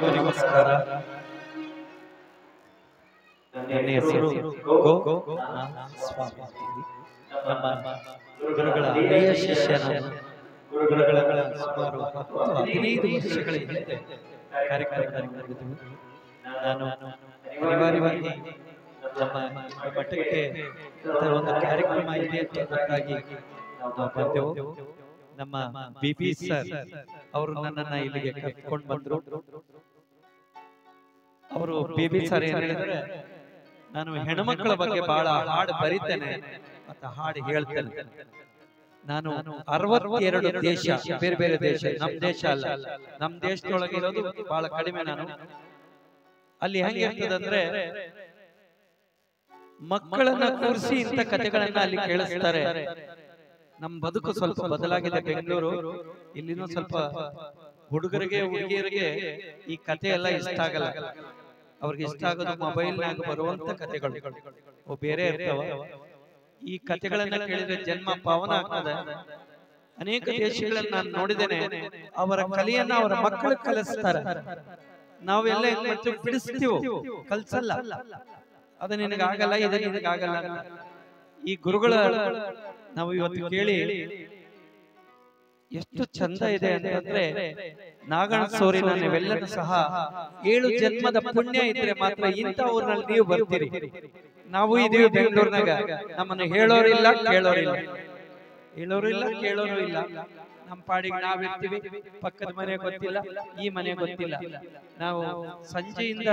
ನಮಸ್ಕಾರ. ನನ್ನ ಹೆಸರು ಗೋ ಸ್ವಾಮಿ. ನಮ್ಮ ಗುರುಗಳ ಹಳೆಯ ಶಿಷ್ಯನ ಗುರುಗಳ ಸುಮಾರು 15 ವರ್ಷಗಳ ಹಿಂದೆ ಕಾರ್ಯಕ್ರಮದಲ್ಲಿ ನಡೆದಿದ್ದವು. ನಾನು ಅನಿವಾರ್ಯವಾಗಿ ನಮ್ಮ ಮಠಕ್ಕೆ ಒಂದು ಕಾರ್ಯಕ್ರಮ ಇದೆ ಅಂತ ಗೊತ್ತಾಗಿ ನಾವು ಬಂದೆವು. ನಮ್ಮ ಬಿಪಿ ಸರ್ ಅವರು ನನ್ನನ್ನ ಇಲ್ಲಿಗೆ ಕರ್ಕೊಂಡು ಬಂದ್ರು. ಅವರು ಬಿಪಿ ಸರ್ ಏನ್ ಹೇಳಿದ್ರೆ, ನಾನು ಹೆಣ್ಮಕ್ಳ ಬಗ್ಗೆ ಬಹಳ ಹಾಡು ಬರೀತೇನೆ ಮತ್ತೆ ಹಾಡು ಹೇಳ್ತೇನೆ. ನಾನು 62 ದೇಶ, ಬೇರೆ ಬೇರೆ ದೇಶ, ನಮ್ ದೇಶ ಅಲ್ಲ, ನಮ್ ದೇಶದೊಳಗೆ ಇರೋದು ಬಹಳ ಕಡಿಮೆ. ನಾನು ಅಲ್ಲಿ ಹೆಂಗೆ ಇರ್ತದಂದ್ರೆ, ಮಕ್ಕಳನ್ನ ಕೂರಿಸಿ ಇಂಥ ಕಥೆಗಳನ್ನ ಅಲ್ಲಿ ಕೇಳಿಸ್ತಾರೆ. ನಮ್ ಬದುಕು ಸ್ವಲ್ಪ ಬದಲಾಗಿದೆ. ಬೆಂಗಳೂರು ಇಲ್ಲಿನೂ ಸ್ವಲ್ಪ ಹುಡುಗರಿಗೆ ಹುಡುಗಿಯರಿಗೆ ಈ ಕಥೆ ಎಲ್ಲ ಇಷ್ಟ ಆಗಲ್ಲ. ಅವ್ರಿಗೆ ಇಷ್ಟ ಆಗೋದು ಮೊಬೈಲ್ನಾಗ ಬರುವಂತ ಕಥೆಗಳು ಬೇರೆ ಇರ್ತಾವ. ಈ ಕಥೆಗಳನ್ನ ಕೇಳಿದ್ರೆ ಜನ್ಮ ಪಾವನ ಆಗ್ತದೆ. ಅನೇಕ ದೇಶಗಳನ್ನ ನಾನು ನೋಡಿದ್ದೇನೆ, ಅವರ ಕಲೆಯನ್ನ ಅವರ ಮಕ್ಕಳು ಕಲಿಸ್ತಾರೆ. ನಾವೆಲ್ಲ ಬಿಡಿಸ್ತೀವಿ, ಕಲ್ಸಲ್ಲ. ಅದು ನಿನಗಾಗಲ್ಲ, ಇದು ನಿನಗಾಗಲ್ಲ. ಈ ಗುರುಗಳ ನಾವು ಇವತ್ತು ಕೇಳಿ ಎಷ್ಟು ಚಂದ ಇದೆ ಅಂತಂದ್ರೆ, ನಾಗಣ ಸೋರಿನ ನೀವೆಲ್ಲರೂ ಸಹ 7 ಜನ್ಮದ ಪುಣ್ಯ ಇದ್ರೆ ಮಾತ್ರ ಇಂಥ ಊರಿನಲ್ಲಿ ನೀವು ಬರ್ತೀರಿ. ನಾವು ಇದೀವಿ ಬೆಂಗಳೂರಿನಾಗ, ನಮ್ಮನ್ನು ಹೇಳೋರಿಲ್ಲ, ಕೇಳೋರಿಲ್ಲ, ಹೇಳೋರಿಲ್ಲ, ಕೇಳೋರು ಇಲ್ಲ. ನಮ್ಮ ಪಾಡಿಗೆ ನಾವಿರ್ತೀವಿ. ಪಕ್ಕದ ಮನೆ ಗೊತ್ತಿಲ್ಲ, ಈ ಮನೆ ಗೊತ್ತಿಲ್ಲ. ನಾವು ಸಂಜೆಯಿಂದ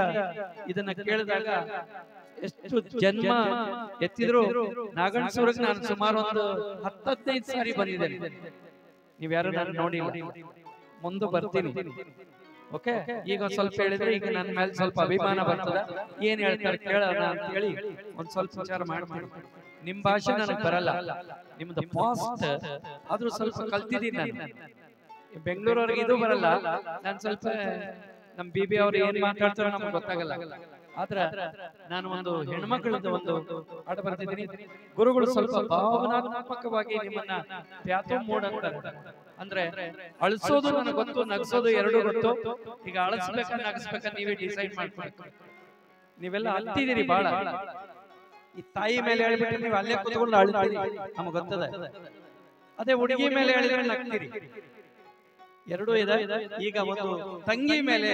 ಇದನ್ನ ಕೇಳಿದಾಗ ಎಷ್ಟು ಜನ್ಮ ಎತ್ತಿದ್ರು ನಾಗಣಸೂರಿಗೆ ನಾನು ಸುಮಾರು ಒಂದು 10-15 ಸಾರಿ ಬಂದಿದ್ದೇನೆ. ನೀವ್ಯಾರು ನಾನು ನೋಡಿಲ್ಲ, ಮುಂದೆ ಬರ್ತೀನಿ. ಓಕೆ, ಈಗ ಸ್ವಲ್ಪ ಹೇಳಿದ್ರೆ ಈಗ ನನ್ನ ಮೇಲೆ ಸ್ವಲ್ಪ ಅಭಿಮಾನ ಬರ್ತದ. ಏನ್ ಹೇಳ್ತಾರೆ ಕೇಳೋಣ ಅಂತ ಹೇಳಿ ಒಂದ್ ಸ್ವಲ್ಪ ವಿಚಾರ ಮಾಡ್ತೀನಿ. ನಿಮ್ ಭಾಷೆ ನನಗೆ ಬರಲ್ಲ, ನಿಮ್ದು ಫಾಸ್ಟ್ ಆದ್ರೂ ಸ್ವಲ್ಪ ಕಲ್ತಿದ್ದೀನಿ ನಾನು. ಬೆಂಗಳೂರವ್ರಿಗೆ ಇದು ಬರಲ್ಲ. ನಾನು ಸ್ವಲ್ಪ ನಮ್ ಬಿಬಿ ಅವ್ರು ಏನ್ ಮಾತಾಡ್ತಾರೋ ನಮ್ಗೆ ಗೊತ್ತಾಗಲ್ಲ. ಆದ್ರ ನಾನು ಒಂದು ಹೆಣ್ಮಕ್ಳದ್ದು ಒಂದು ಹಾಡು ಬರ್ತಿದ್ದೀನಿ. ಗುರುಗಳು ಸ್ವಲ್ಪ ಭಾವನಾತ್ಮಕವಾಗಿ ನಿಮ್ಮನ್ನ ಪ್ಯಾತೋ ಮೋಡ್ ಅಂತಾರೆ. ಅಂದ್ರೆ ಅಳಿಸೋದು ನನಗೆ ಗೊತ್ತು, ನಗಿಸೋದು ಎರಡೂ ಗೊತ್ತು. ಈಗ ಅಳಿಸ್ಬೇಕ ನಗಿಸ್ಬೇಕ ನೀವೇ ಡಿಸೈಡ್ ಮಾಡ್ಬೇಕು. ನೀವೆಲ್ಲ ಅಳ್ತಿದ್ದೀರಿ ಬಾಳ. ಈ ತಾಯಿ ಮೇಲೆ ಹೇಳಿಬಿಟ್ರೆ ನೀವು ಅಲ್ಲೇ ಕೂತ್ಕೊಂಡು ಅಳ್ತೀರಿ, ನಮ್ಗೆ ಗೊತ್ತದ. ಅದೇ ಹುಡುಗಿ ಮೇಲೆ ಹೇಳಿದ್ರೆ ನಗ್ತೀರಿ. ಎರಡೂ ಇದೆ. ಈಗ ಒಂದು ತಂಗಿ ಮೇಲೆ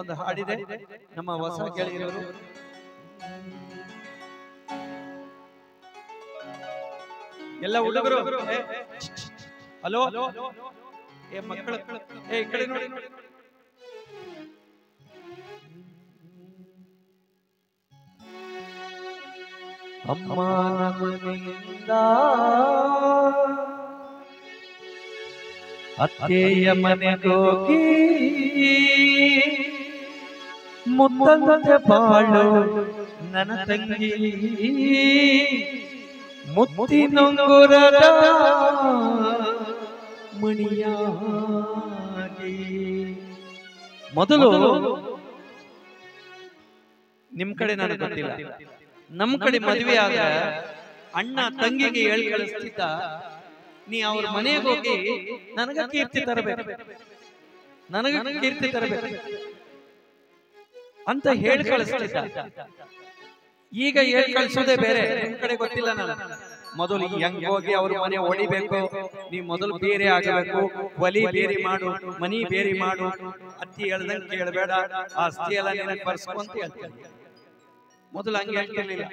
ಒಂದು ಹಾಡಿದೆ ನಮ್ಮ ಹೊಸ ಗೆಳೆಯರು. ಎಲ್ಲ ಹುಡುಗರು ಹಲೋ, ಏ ಮಕ್ಕಳು, ಏ ಈ ಕಡೆ ನೋಡಿ. ಅಮ್ಮ ಮನೆಯಿಂದ ಅತ್ತೆಯ ಮನೆಗೋಗಿ ಮುತ್ತಂತೆ ಬಾಳು ನನ್ನ ತಂಗಿ, ಮುತ್ತಿನೊಂಗುರದ ಮಣಿಯಾಗಿ. ಮೊದಲು ನಿಮ್ ಕಡೆ ನನಗೆ ಗೊತ್ತಿಲ್ಲ, ನಮ್ ಕಡೆ ಮದುವೆ ಆಗ ಅಣ್ಣ ತಂಗಿಗೆ ಹೇಳಿ ಕಳಿಸ್ತಿದ್ದ, ನೀ ಅವ್ರ ಮನೆಗೆ ಹೋಗಿ ನನಗ ಕೀರ್ತಿ ತರಬೇಕು, ನನಗ ಕೀರ್ತಿ ತರಬೇಕು ಅಂತ ಹೇಳಿ ಕಳಿಸ್ತಿದ್ದ. ಈಗ ಹೇಳಿ ಕಳಿಸೋದೇ ಬೇರೆ. ನಿಮ್ ಕಡೆ ಗೊತ್ತಿಲ್ಲ. ನಾನು ಮೊದಲು ಹೆಂಗ್ ಹೋಗಿ ಅವ್ರ ಮನೆ ಹೊಡಿಬೇಕು, ನೀ ಮೊದಲು ಬೇರೆ ಆಗಬೇಕು, ಒಲಿ ಬೇರೆ ಮಾಡು, ಮನಿ ಬೇರೆ ಮಾಡು, ಅತ್ತಿ ಹೇಳ್ದಂಗೆ ಕೇಳಬೇಡ, ಆ ಅಸ್ತಿ ಎಲ್ಲ ನಿನಗೆ ಬರ್ಸ್ಕೊಂತ ಹೇಳ್ತೀನಿ. ಮೊದಲು ಹಂಗೆ ಹೇಳ್ತಿರ್ಲಿಲ್ಲ.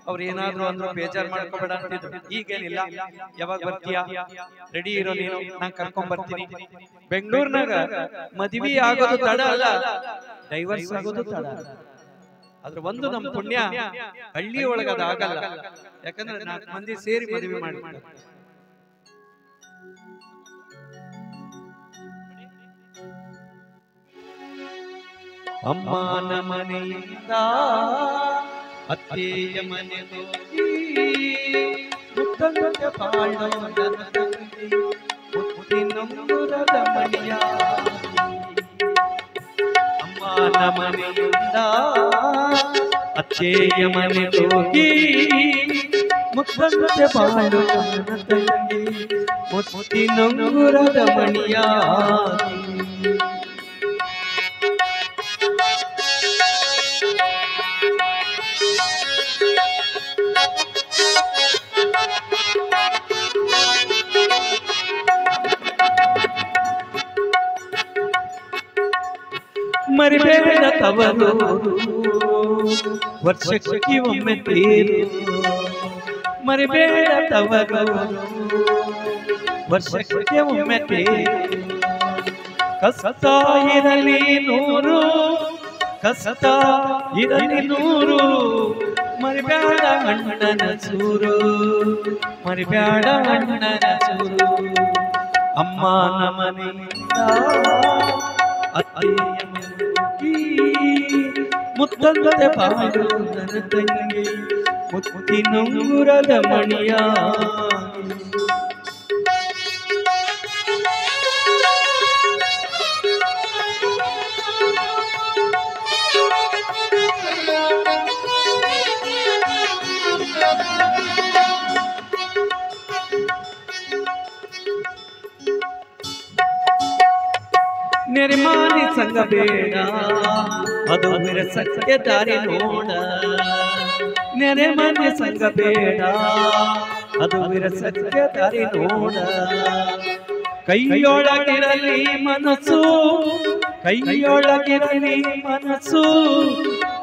ಅವ್ರು ಏನಾದ್ರು ಅಂದ್ರು ಬೇಜಾರ್ ಮಾಡ್ಕೋಬೇಡ ಅಂತಿದ್ರು. ಈಗೇನಿಲ್ಲ, ಯಾವಾಗ ಬರ್ತೀಯಾ, ರೆಡಿ ಇರೋ ನೀನು, ನಾನ್ ಕರ್ಕೊಂಡ್ ಬರ್ತೀನಿ. ಬೆಂಗಳೂರಿನಾಗ ಮದ್ವಿ ಆಗೋದು ತಡ ಅಲ್ಲ, ಡೈವರ್ಸ್ ಆಗೋದು ತಡ. ಅದ್ರ ಒಂದು ನಮ್ ಪುಣ್ಯ, ಹಳ್ಳಿ ಒಳಗ ಅದ ಆಗಲ್ಲ. ಯಾಕಂದ್ರೆ 4 ಮಂದಿ ಸೇರಿ ಮದುವೆ ಮಾಡ್ತಾರೆ. ಅಮ್ಮನ ಮನೆಯಿಂದ ಅತ್ತೆಯ ಮನೆಗೋಗಿ ಮುತ್ತಂತೆ ಬಾಳೋ ನನ್ನ ತಂಗಿ, ಮುತ್ತಿನೊಂಗುರದ ಮಣಿಯಾಗಿ. ಅಮ್ಮನ ಮನೆಯಿಂದ ಅತ್ತೆಯ ಮನೆಗೋಗಿ ಮುತ್ತಂತೆ ಬಾಳೋ ನನ್ನ ತಂಗಿ, ಮುತ್ತಿನೊಂಗುರದ ಮಣಿಯಾಗಿ. ಮರಿಬೇಡ ತವರು ವರ್ಷಕ್ಕೆ ಒಮ್ಮೆ ತೀರು ಮರಿಬೇಡ ತವರು ವರ್ಷಕ್ಕೆ ಒಮ್ಮೆ ತೀರು ಕಷ್ಟ ಇರಲಿ ನೂರು ಕಷ್ಟ ಇರಲಿ ನೂರು ಮರಿಬೇಡ ಅಣ್ಣನ ಸೂರು ಮರಿಬೇಡ ಅಣ್ಣನ ಸೂರು ಅಮ್ಮ ನಮನಿಂದ ಅತ್ತೆಯ ಮನೆಗೆ ಮುತ್ತಂದೆ ಬಾಳು ನನ್ನ ತಂಗಿ ಮುತ್ತಿನುಂಗುರದ ಮಣಿಯ ನಿರ್ಮಾಣಿ ಸಂಗ ಬೇಡ ಅದು ವಿರಸಕ್ಕೆ ದಾರಿ ನೋಡ ನೆರೆಮನೆ ಸಂಗ ಬೇಡ ಅದು ವಿರಸಕ್ಕೆ ದಾರಿ ನೋಡ ಕೈಯೊಳಗಿರಲಿ ಮನಸ್ಸು ಕೈಯೊಳಗಿರಲಿ ಮನಸ್ಸು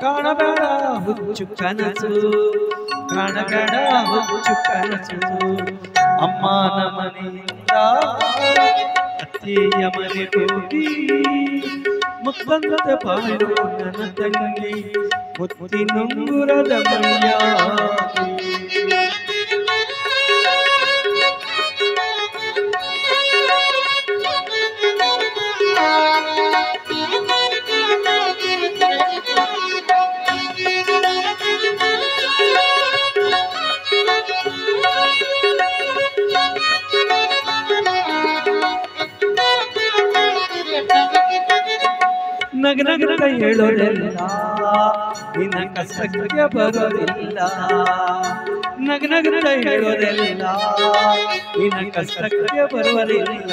ಕಾಣಬೇಡ ಹುಚ್ಚು ಕನಸು ಕಾಣಬೇಡ ಹುಚ್ಚು ಕನಸು ಅಮ್ಮ ನಮನಿಂದ ಅತ್ತೆಯ ಮನೆ ಹೋಗಿ ಮುತ್ತಂದ ಬಾಳು ನನ್ನ ತಂಗಿ ಮುತ್ತಿನುಂಗುರದ ಮಣಿಯ ನಗನಗನ ಹೇಳೋದಿಲ್ಲ ನಿನ್ನ ಕಷ್ಟಕ್ಕೆ ಬರೋದಿಲ್ಲ ನಗನಗನ ಹೇಳೋದಿಲ್ಲ ನಿನ್ನ ಕಷ್ಟಕ್ಕೆ ಬರುವುದಿಲ್ಲ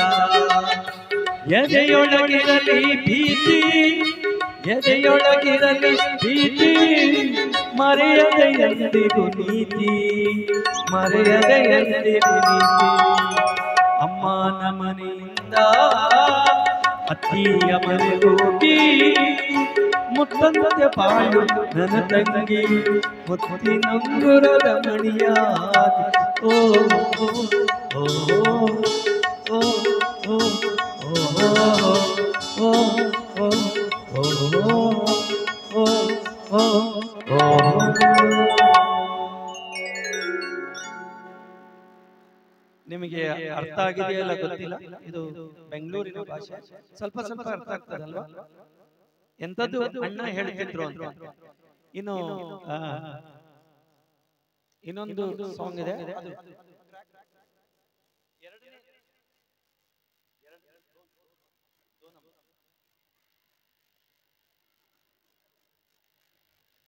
ಎದೆಯೊಳಗಿರಲಿ ಭೀತಿ ಎದೆಯೊಳಗಿರಲಿ ಭೀತಿ ಮರೆಯದೆ ಎಂದಿಗೂ ನೀತಿ ಮರೆಯದೆ ಎಂದಿಗೂ ನೀತಿ ಅಮ್ಮ ನಮನಿಂದ ಅತ್ತಿಯ ಮನೆ ಹೋಗಿ ಮುತ್ತಂದೆ ಬಾಳು ನನ್ನ ತಂಗಿ ಮುತ್ತಿನುಂಗುರದ ಮಣಿಯ ಓ ಓ ಓ ಓ ಓ ನಿಮಗೆ ಅರ್ಥ ಆಗಿದೆಯಲ್ಲ ಗೊತ್ತಿಲ್ಲ ಇದು ಬೆಂಗಳೂರಿನ ಭಾಷೆ ಸ್ವಲ್ಪ ಸ್ವಲ್ಪ ಅರ್ಥ ಆಗ್ತದಲ್ವಾ ಎಂತದ್ದು ಅಣ್ಣ ಹೇಳ್ತಿದ್ರು ಅಂತ ಇನ್ನು ಇನ್ನೊಂದು ಸಾಂಗ್ ಇದೆ